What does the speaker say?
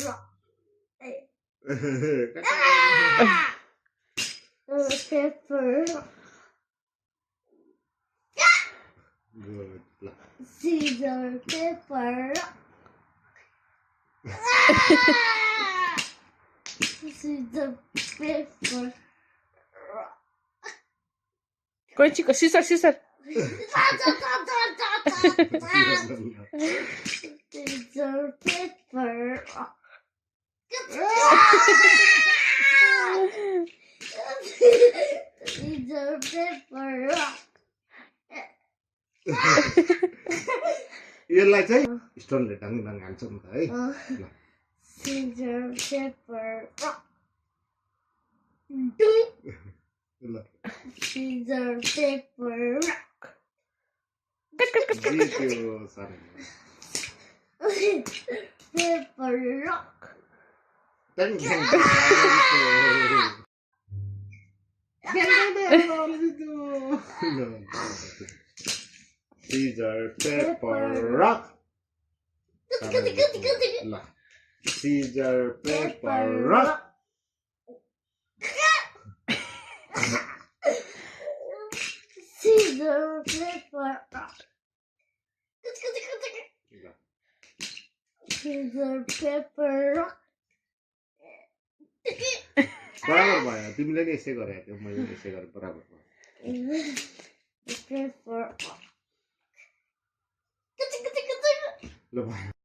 rock. Paper rock. Good. Scissor paper rock. Scissor paper rock. कैंची को सीसर सीसर Scissor paper rock. Scissor paper rock. यसलाई चाहिँ स्टोनले ढाङ हान्छौँ त है ल Scissor paper rock. ल Scissor paper rock. जित्यो sir Paper rock. ट्याङ ट्याङ Scissor, paper, rock. ल Scissor, paper, rock. Scissor paper rock. Scissor paper rock. बराबर भयो तिमीले नि यसै गरे त्यो मैले नि यसै गरे बराबर भयो Paper rock. ल भयो